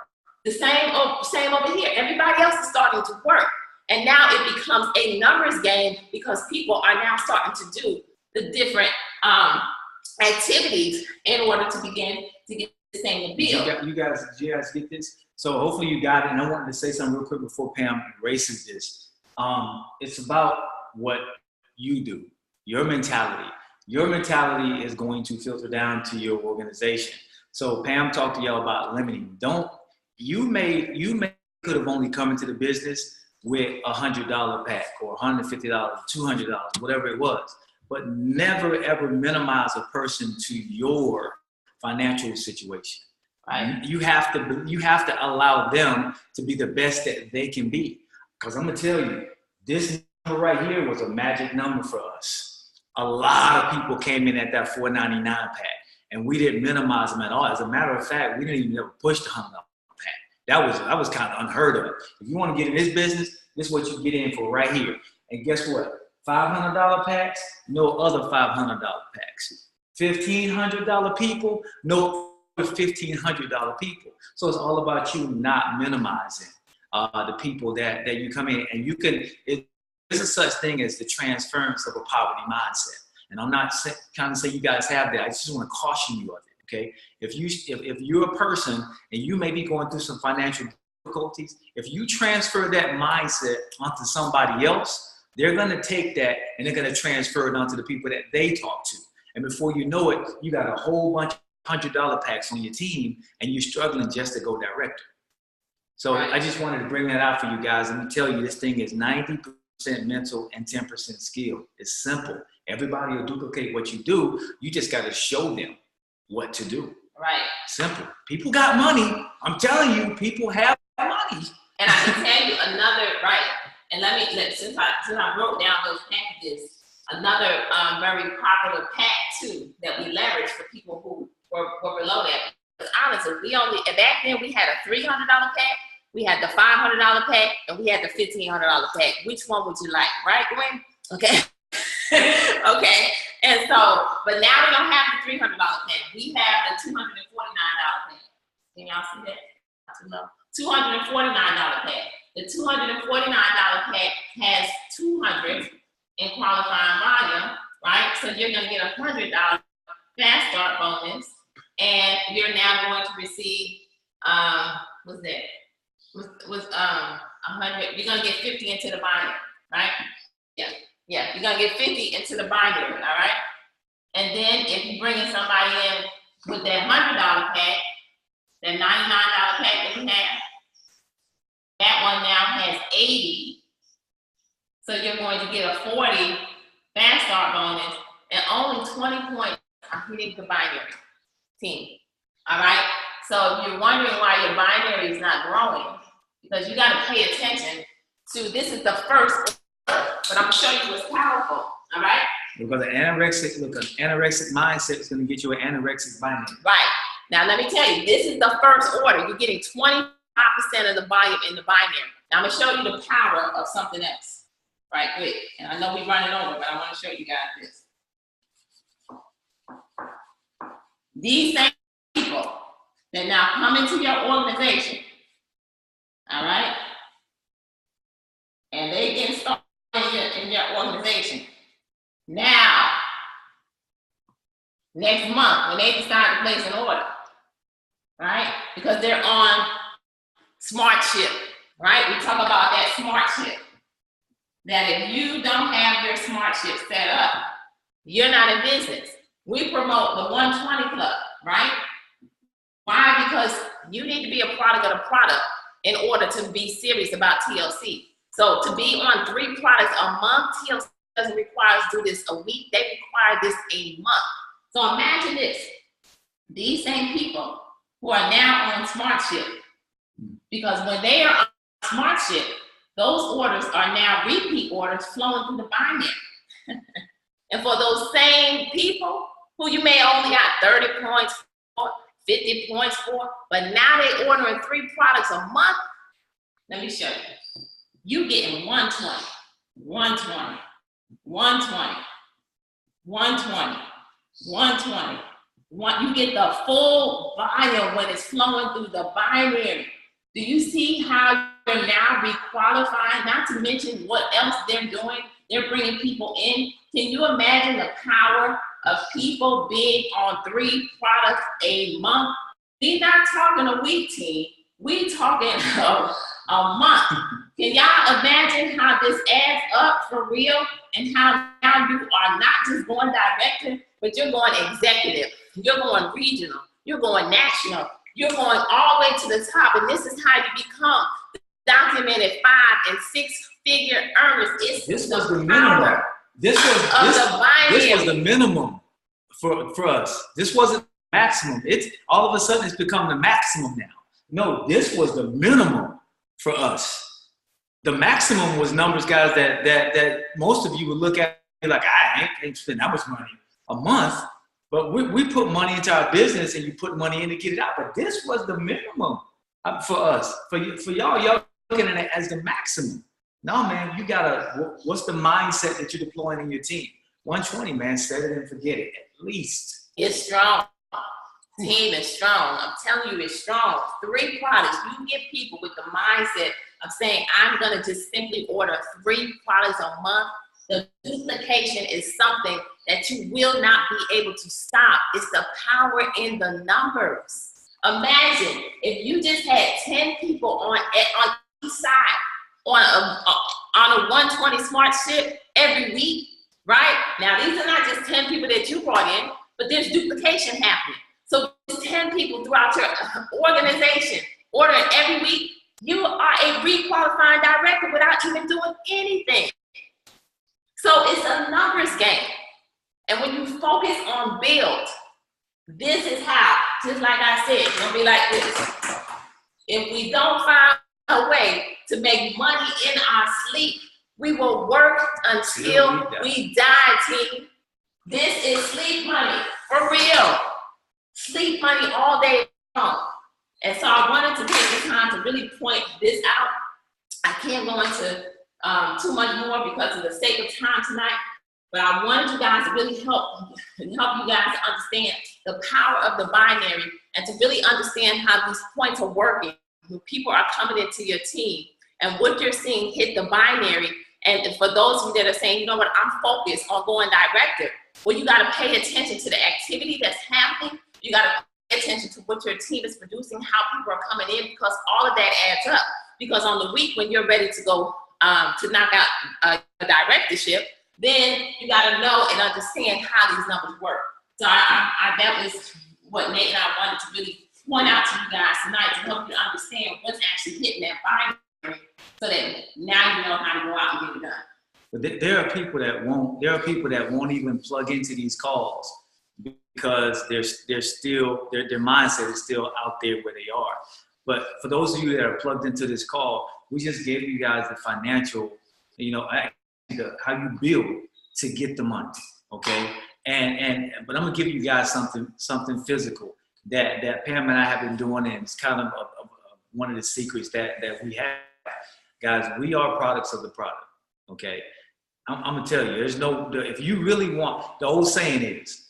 The same over here. Everybody else is starting to work. And now it becomes a numbers game because people are now starting to do the different activities in order to begin to get this thing to build. You guys get this? So hopefully you got it. And I wanted to say something real quick before Pam erases this. It's about what you do, your mentality. Your mentality is going to filter down to your organization. So Pam talked to y'all about limiting. You could have only come into the business with $100 pack or $150, $200, whatever it was. But never ever minimize a person to your financial situation. Right? You have to allow them to be the best that they can be. Because I'm gonna tell you, this number right here was a magic number for us. A lot of people came in at that $499 pack, and we didn't minimize them at all. As a matter of fact, we didn't even ever push the $100 pack. That was kind of unheard of. If you want to get in this business, this is what you get in for right here. And guess what? $500 packs, no other $500 packs. $1,500 people, no $1,500 people. So it's all about you not minimizing the people that you come in, and you can. There's a such thing as the transference of a poverty mindset, and I'm not trying to say you guys have that. I just want to caution you of it. Okay, if you're a person and you may be going through some financial difficulties, if you transfer that mindset onto somebody else, They're going to take that and they're going to transfer it onto the people that they talk to. And before you know it, you got a whole bunch of $100 packs on your team and you're struggling just to go director. So I just wanted to bring that out for you guys. Let me tell you, this thing is 90% mental and 10% skill. It's simple. Everybody will duplicate what you do. You just got to show them what to do. Right. Simple. People got money. I'm telling you, people have money. And I can tell you another, right. And since I wrote down those packages, another very popular pack too that we leverage for people who were below that. Because honestly, back then we had a $300 pack, we had the $500 pack, and we had the $1,500 pack. Which one would you like, right, Gwen? Okay. Okay. And so, but now we don't have the $300 pack. We have the $249 pack. Can y'all see that? $249 pack. The $249 pack has 200 in qualifying volume, right? So you're going to get a $100 fast start bonus, and you're now going to receive, what's that? With 100, you're going to get 50 into the binary, right? Yeah, you're going to get 50 into the binary, all right? And then if you bring in somebody in with that $100 pack, that $99 pack that we have, that one now has 80. So you're going to get a 40 fast start bonus and only 20 points are hitting the binary team. All right? So if you're wondering why your binary is not growing, because you got to pay attention to, this is the first, but I'm going to show you what's powerful. All right? Because an anorexic mindset is going to get you an anorexic binary. Right. Now, let me tell you, this is the first order. You're getting 25% of the volume in the binary. Now, I'm going to show you the power of something else right quick. And I know we're running over, but I want to show you guys this. These same people that now come into your organization, all right? And they get started in your organization. Now, next month, when they decide to place an order, right? Because they're on SmartShip, right? We talk about that SmartShip. That if you don't have your SmartShip set up, you're not in business. We promote the 120 Club, right? Why? Because you need to be a product of the product in order to be serious about TLC. So to be on 3 products a month, TLC doesn't require us to do this a week. They require this a month. So imagine this. These same people who are now on SmartShip, because when they are on SmartShip, those orders are now repeat orders flowing through the binary. And for those same people who you may only got 30 points for, 50 points for, but now they're ordering 3 products a month, let me show you. You getting 120, 120, 120, 120, 120. You get the full volume when it's flowing through the binary. Do you see how you're now requalifying? Not to mention what else they're doing. They're bringing people in. Can you imagine the power of people being on 3 products a month? We're not talking a week, team. We're talking a month. Can y'all imagine how this adds up for real? And how now you are not just going director, but you're going executive. You're going regional. You're going national. You're going all the way to the top. And this is how you become the documented 5- and 6-figure earners. This was the minimum. This was the minimum for us. This wasn't maximum. It's all of a sudden it's become the maximum now. No, this was the minimum for us. The maximum was numbers, guys, that most of you would look at like, I ain't spend that much money a month. But we put money into our business and you put money in to get it out. But this was the minimum for us. For y'all looking at it as the maximum. No, man, you gotta, what's the mindset that you're deploying in your team? 120, man, set it and forget it, at least. It's strong. Team is strong. I'm telling you, it's strong. 3 products. You get people with the mindset of saying, I'm gonna just simply order 3 products a month. The duplication is something that you will not be able to stop. It's the power in the numbers. Imagine if you just had 10 people on each side on a 120 smart ship every week, right? Now, these are not just 10 people that you brought in, but there's duplication happening. So there's 10 people throughout your organization ordering every week. You are a re-qualifying director without even doing anything. So it's a numbers game. And when you focus on build, this is how, just like I said, it's gonna be like this. If we don't find a way to make money in our sleep, we will work until we die, team. This is sleep money, for real. Sleep money all day long. And so I wanted to take the time to really point this out. I can't go into too much more because of the sake of time tonight, but I wanted you guys to really help you guys to understand the power of the binary and to really understand how these points are working when people are coming into your team and what you're seeing hit the binary. And for those of you that are saying, you know what, I'm focused on going director, well, you got to pay attention to the activity that's happening. You got to pay attention to what your team is producing, how people are coming in, because all of that adds up. Because on the week when you're ready to go to knock out a directorship, then you got to know and understand how these numbers work. So that was what Nate and I wanted to really point out to you guys tonight to help you understand what's actually hitting that binary, so that now you know how to go out and get it done. But there are people that won't. There are people that won't even plug into these calls because they're still their mindset is still out there where they are. But for those of you that are plugged into this call, we just gave you guys the financial, how you build to get the money, okay? But I'm gonna give you guys something physical that Pam and I have been doing, and it's kind of one of the secrets that we have. Guys, we are products of the product, okay? I'm gonna tell you, if you really want, the old saying is,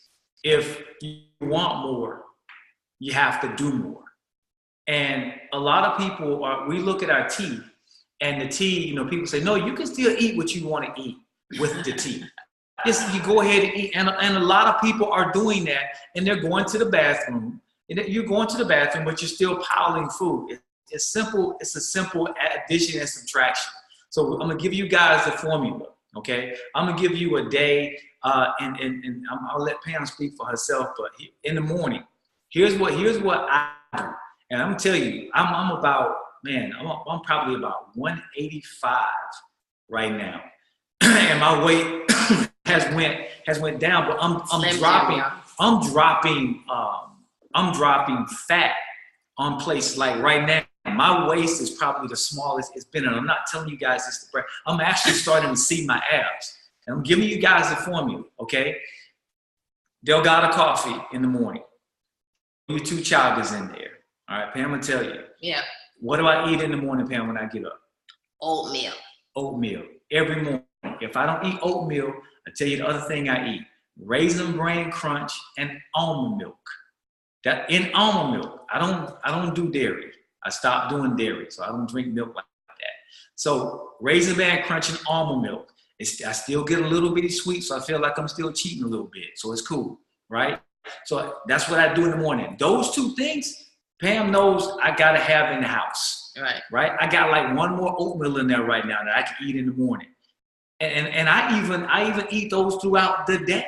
if you want more, you have to do more. And a lot of people we look at our tea, and the tea, people say, no, you can still eat what you want to eat with the tea. Just you go ahead and eat. And a lot of people are doing that, and they're going to the bathroom. And you're going to the bathroom, but you're still piling food. It's simple. It's a simple addition and subtraction. So I'm gonna give you guys the formula. Okay, I'm gonna give you a day, and I'll let Pam speak for herself. But in the morning, here's what I do, and I'm gonna tell you, I'm probably about 185 right now, and my weight has went down, but I'm dropping fat on places like right now. My waist is probably the smallest it's been, and I'm not telling you guys this to brag. I'm actually starting to see my abs, and I'm giving you guys the formula, okay? Delgado coffee in the morning. Your 2 chagas in there. All right, Pam will tell you. Yeah. What do I eat in the morning, Pam, when I get up? Oatmeal. Oatmeal every morning. If I don't eat oatmeal, I tell you the other thing I eat: Raisin Bran Crunch and almond milk. That in almond milk, I don't do dairy. I stopped doing dairy, so I don't drink milk like that. So Raisin Bran Crunch and almond milk. I still get a little bitty sweet, so I feel like I'm still cheating a little bit. So it's cool, right? So that's what I do in the morning. Those 2 things, Pam knows I gotta have in the house. Right? I got like 1 more oatmeal in there right now that I can eat in the morning. And I even eat those throughout the day.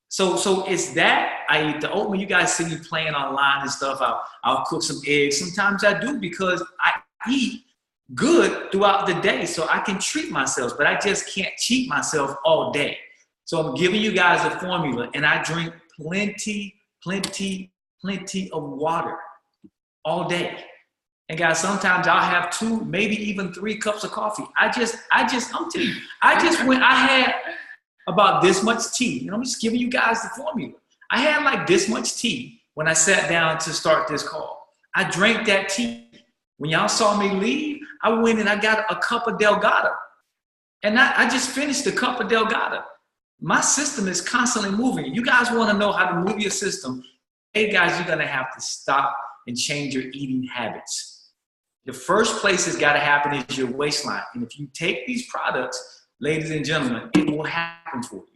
So it's that I eat the oatmeal. You guys see me playing online and stuff. I'll cook some eggs. Sometimes I do because I eat good throughout the day, so I can treat myself, but I just can't cheat myself all day. So I'm giving you guys a formula, and I drink plenty of water all day. And guys, sometimes I'll have 2, maybe even 3 cups of coffee. I'm telling you, I had about this much tea. And I'm just giving you guys the formula. I had like this much tea when I sat down to start this call. I drank that tea. When y'all saw me leave, I went and I got a cup of Delgado. And I just finished the cup of Delgado. My system is constantly moving. You guys want to know how to move your system. Hey guys, you're gonna have to stop and change your eating habits. The first place it's gotta happen is your waistline. And if you take these products, ladies and gentlemen, it will happen for you.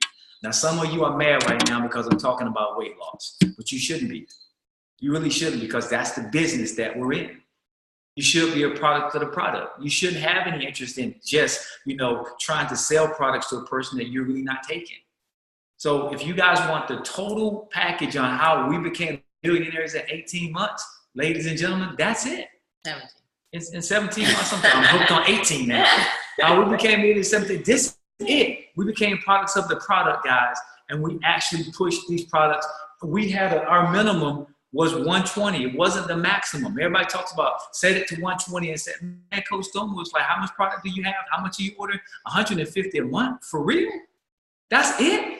Now, some of you are mad right now because I'm talking about weight loss, but you shouldn't be. You really shouldn't, because that's the business that we're in. You should be a product of the product. You shouldn't have any interest in just, trying to sell products to a person that you're really not taking. So if you guys want the total package on how we became millionaires in 18 months, ladies and gentlemen, that's it. 17. It's in 17 months. I'm hooked on 18 now. We became millionaires in 17. This is it. We became products of the product, guys, and we actually pushed these products. We had our minimum was 120. It wasn't the maximum. Everybody talks about set it to 120 and said, man, Coach Stone was like, how much product do you have? How much are you ordering? 150 a month? For real? That's it?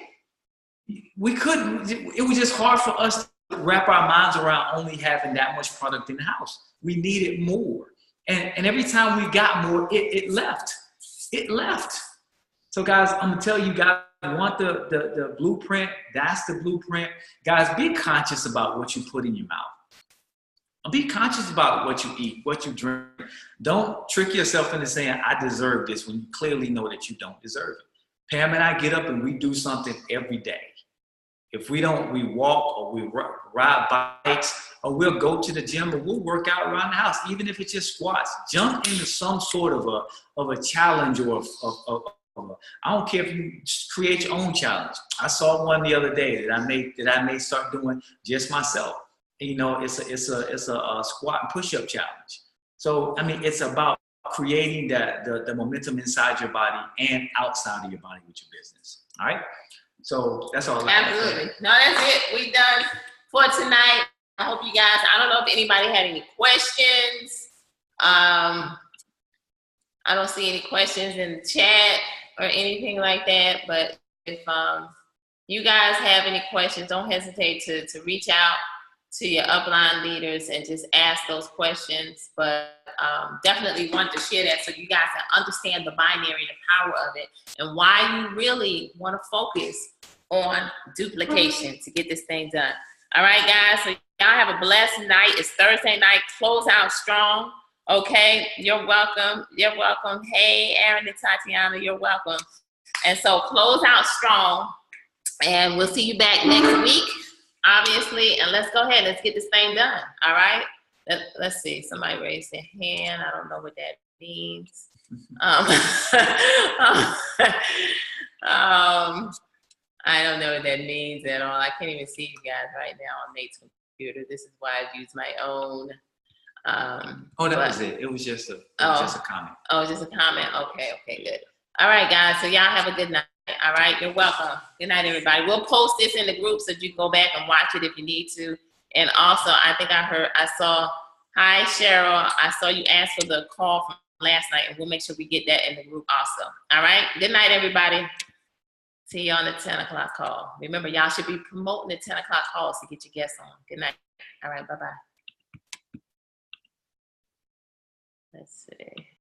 We couldn't. It was just hard for us to wrap our minds around only having that much product in the house. We needed more. And every time we got more, it left. It left. So guys, I'm gonna tell you guys, want the blueprint, that's the blueprint. Guys, be conscious about what you put in your mouth. Be conscious about what you eat, what you drink. Don't trick yourself into saying, I deserve this, when you clearly know that you don't deserve it. Pam and I get up and we do something every day. If we don't, we walk or we ride bikes or we'll go to the gym or we'll work out around the house, even if it's just squats. Jump into some sort of a challenge or I don't care if you create your own challenge. I saw one the other day that I may start doing just myself. It's a squat and push-up challenge. So I mean, it's about creating the momentum inside your body and outside of your body with your business. All right. So that's all. Absolutely. No, that's it. We done for tonight. I hope you guys. I don't know if anybody had any questions. I don't see any questions in the chat or anything like that. But if you guys have any questions, don't hesitate to reach out to your upline leaders and just ask those questions. But definitely want to share that so you guys can understand the binary, the power of it, and why you really want to focus on duplication to get this thing done. All right, guys. So y'all have a blessed night. It's Thursday night. Close out strong. Okay, you're welcome. You're welcome. Hey, Aaron and Tatiana, you're welcome. And so close out strong. And we'll see you back next week, obviously. And let's go ahead. Let's get this thing done. All right? Let's see. Somebody raised their hand. I don't know what that means. I don't know what that means at all. I can't even see you guys right now on Nate's computer. This is why I use my own. That was it. It was just a comment. Oh, just a comment. Okay, good. All right, guys. So y'all have a good night. All right, you're welcome. Good night, everybody. We'll post this in the group so you can go back and watch it if you need to. And also, I saw, hi, Cheryl. I saw you ask for the call from last night, and we'll make sure we get that in the group also. All right, good night, everybody. See you on the 10 o'clock call. Remember, y'all should be promoting the 10 o'clock calls to get your guests on. Good night. All right, bye-bye. Let's see.